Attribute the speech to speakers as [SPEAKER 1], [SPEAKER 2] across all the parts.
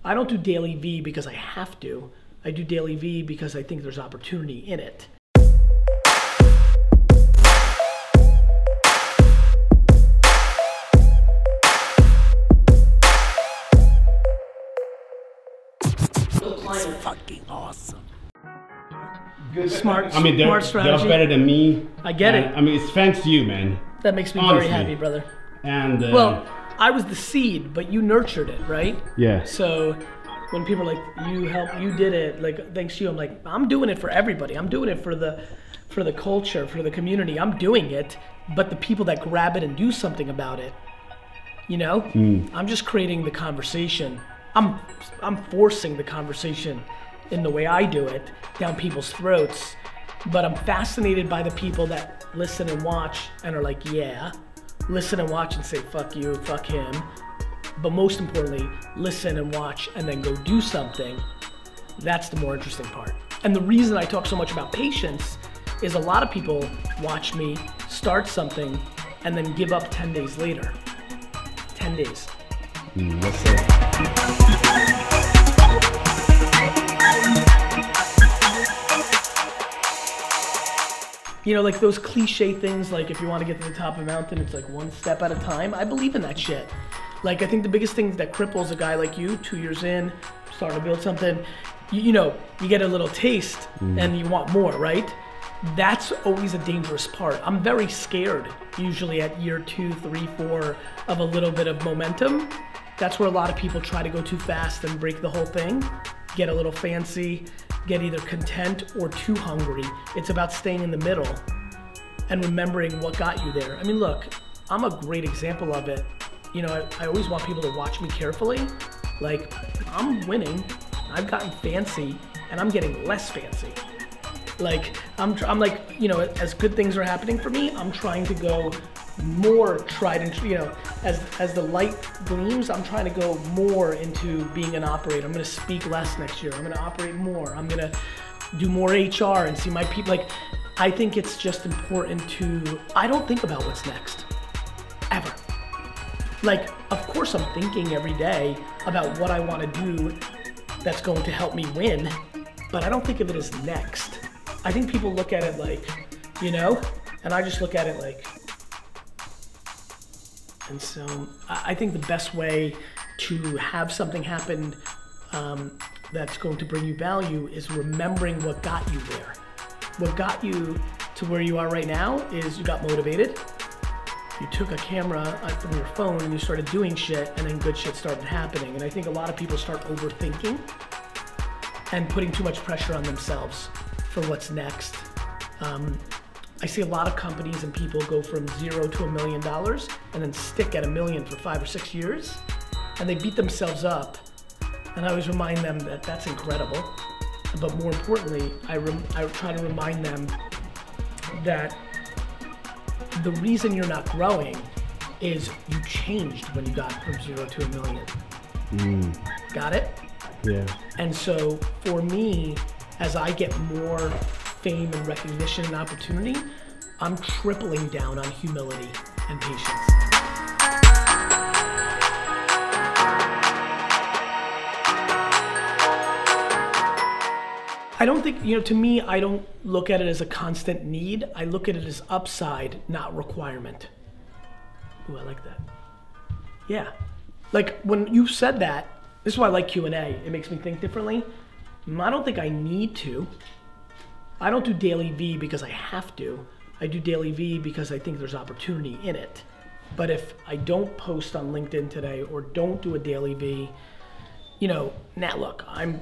[SPEAKER 1] I don't do daily V because I have to. I do daily V because I think there's opportunity in it.
[SPEAKER 2] It's fucking awesome.
[SPEAKER 1] Good, smart,
[SPEAKER 3] I mean,
[SPEAKER 1] smart strategy.
[SPEAKER 3] They're better than me.
[SPEAKER 1] I get it.
[SPEAKER 3] I mean, it's thanks to you, man.
[SPEAKER 1] That makes me
[SPEAKER 3] Honestly.
[SPEAKER 1] very happy, brother.
[SPEAKER 3] And
[SPEAKER 1] well, I was the seed, but you nurtured it, right?
[SPEAKER 3] Yeah.
[SPEAKER 1] So when people are like, you helped, you did it, like thanks to you, I'm like, I'm doing it for everybody. I'm doing it for the culture, for the community. I'm doing it, but the people that grab it and do something about it, you know, I'm just creating the conversation. I'm forcing the conversation in the way I do it down people's throats, but I'm fascinated by the people that listen and watch and are like, yeah, listen and watch and say, fuck you, fuck him. But most importantly, listen and watch and then go do something. That's the more interesting part. And the reason I talk so much about patience is a lot of people watch me start something and then give up 10 days later. 10 days.
[SPEAKER 3] That's it.
[SPEAKER 1] You know, like those cliche things, like if you want to get to the top of a mountain, it's like one step at a time. I believe in that shit. Like, I think the biggest thing that cripples a guy like you, 2 years in, starting to build something, you know, you get a little taste and you want more, right? That's always a dangerous part. I'm very scared, usually at year 2, 3, 4, of a little bit of momentum. That's where a lot of people try to go too fast and break the whole thing, get a little fancy, get either content or too hungry. It's about staying in the middle and remembering what got you there. I mean, look, I'm a great example of it. You know, I always want people to watch me carefully. Like, I'm winning, I've gotten fancy, and I'm getting less fancy. Like, I'm like, you know, as good things are happening for me, I'm trying to go more tried and, you know, as the light gleams, I'm trying to go more into being an operator. I'm gonna speak less next year. I'm gonna operate more. I'm gonna do more HR and see my people. Like, I think it's just important to, I don't think about what's next, ever. Like, of course I'm thinking every day about what I wanna do that's going to help me win, but I don't think of it as next. I think people look at it like, you know, and I just look at it like, and so I think the best way to have something happen that's going to bring you value is remembering what got you there. What got you to where you are right now is you got motivated. You took a camera from your phone and you started doing shit, and then good shit started happening. And I think a lot of people start overthinking and putting too much pressure on themselves for what's next. I see a lot of companies and people go from 0 to $1 million and then stick at $1 million for 5 or 6 years, and they beat themselves up. And I always remind them that that's incredible. But more importantly, I try to remind them that the reason you're not growing is you changed when you got from 0 to $1 million. Got it?
[SPEAKER 3] Yeah. And
[SPEAKER 1] so for me, as I get more fame and recognition and opportunity, I'm tripling down on humility and patience. I don't think, you know, to me, I don't look at it as a constant need. I look at it as upside, not requirement. Ooh, I like that. Yeah. Like, when you said that, this is why I like Q&A. It makes me think differently. I don't think I need to. I don't do daily V because I have to. I do daily V because I think there's opportunity in it. But if I don't post on LinkedIn today or don't do a daily V, you know, now look, I'm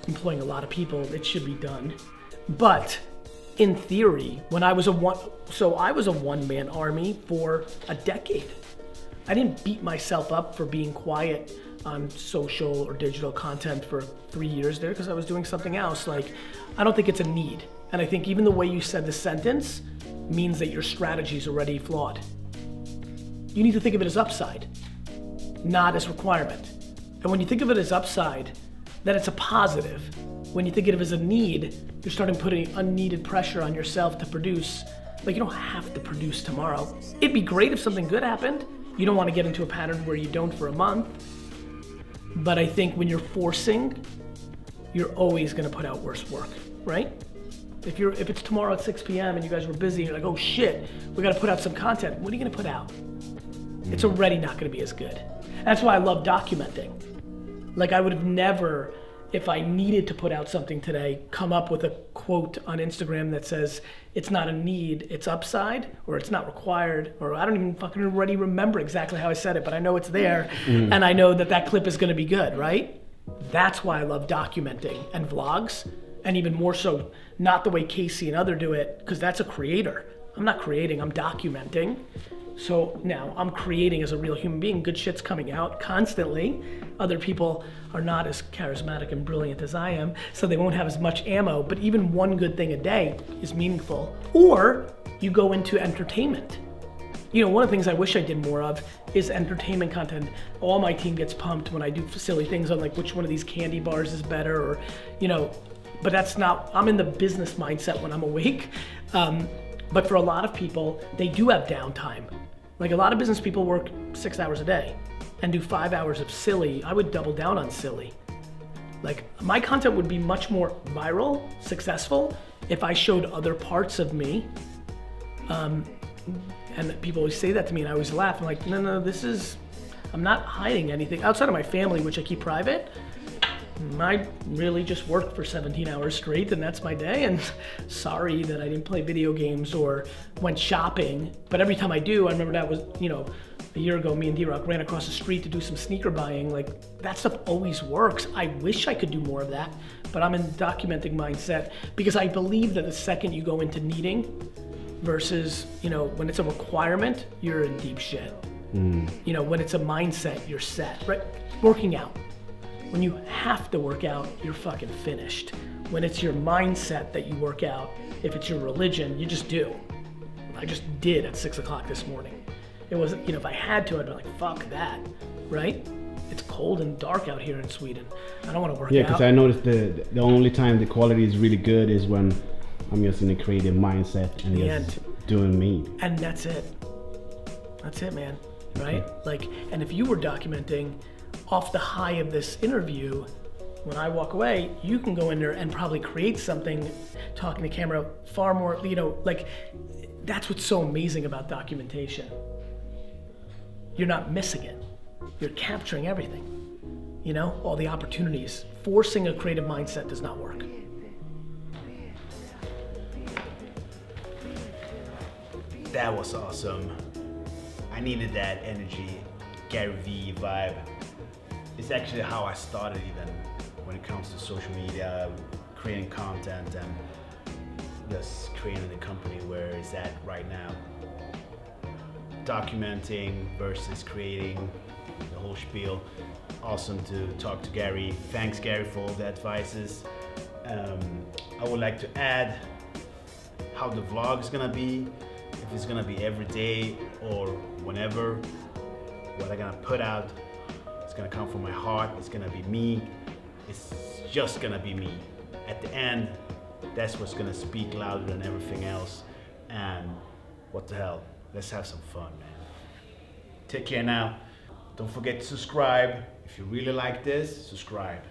[SPEAKER 1] employing a lot of people. It should be done. But in theory, when I was a one-man army for a decade. I didn't beat myself up for being quiet on social or digital content for 3 years there because I was doing something else. Like, I don't think it's a need. And I think even the way you said the sentence means that your strategy is already flawed. You need to think of it as upside, not as requirement. And when you think of it as upside, then it's a positive. When you think of it as a need, you're starting putting unneeded pressure on yourself to produce. Like, you don't have to produce tomorrow. It'd be great if something good happened. You don't want to get into a pattern where you don't for a month. But I think when you're forcing, you're always gonna put out worse work, right? If it's tomorrow at 6 p.m. and you guys were busy, you're like, oh shit, we gotta put out some content. What are you gonna put out? It's already not gonna be as good. That's why I love documenting. Like, I would have never, if I needed to put out something today, come up with a quote on Instagram that says, it's not a need, it's upside, or it's not required, or I don't even fucking already remember exactly how I said it, but I know it's there, and I know that that clip is gonna be good, right? That's why I love documenting and vlogs, and even more so, not the way Casey and other do it, because that's a creator. I'm not creating, I'm documenting. So now I'm creating as a real human being. Good shit's coming out constantly. Other people are not as charismatic and brilliant as I am, so they won't have as much ammo, but even one good thing a day is meaningful. Or you go into entertainment. You know, one of the things I wish I did more of is entertainment content. All my team gets pumped when I do silly things on like which one of these candy bars is better, or, you know, but that's not, I'm in the business mindset when I'm awake. But for a lot of people, they do have downtime. Like a lot of business people work 6 hours a day and do 5 hours of silly. I would double down on silly. Like my content would be much more viral, successful, if I showed other parts of me. And people always say that to me and I always laugh. I'm like, no, I'm not hiding anything. Outside of my family, which I keep private, I really just work for 17 hours straight and that's my day, and sorry that I didn't play video games or went shopping, but every time I do, I remember that was, you know, a year ago, me and D-Rock ran across the street to do some sneaker buying. Like, that stuff always works. I wish I could do more of that, but I'm in documenting mindset because I believe that the second you go into needing versus, you know, when it's a requirement, you're in deep shit. You know, when it's a mindset, you're set, right? Working out. When you have to work out, you're fucking finished. When it's your mindset that you work out, if it's your religion, you just do. I just did at 6 o'clock this morning. It wasn't, you know, if I had to, I'd be like, fuck that, right? It's cold and dark out here in Sweden. I don't want to work out.
[SPEAKER 3] Yeah, because I noticed the only time the quality is really good is when I'm just in a creative mindset and just doing me.
[SPEAKER 1] And that's it. That's it, man, right? Like, and if you were documenting, off the high of this interview, when I walk away, you can go in there and probably create something, talking to camera far more, you know, like, that's what's so amazing about documentation. You're not missing it. You're capturing everything, you know, all the opportunities. Forcing a creative mindset does not work.
[SPEAKER 4] That was awesome. I needed that energy, Gary Vee vibe. It's actually how I started even when it comes to social media, creating content and just creating the company where it's at right now. Documenting versus creating, the whole spiel. Awesome to talk to Gary. Thanks Gary for all the advices. I would like to add how the vlog is gonna be, if it's gonna be every day or whenever, what I'm gonna put out. It's gonna come from my heart, it's gonna be me, it's just gonna be me. At the end, that's what's gonna speak louder than everything else. And what the hell, let's have some fun, man. Take care now. Don't forget to subscribe. If you really like this, subscribe.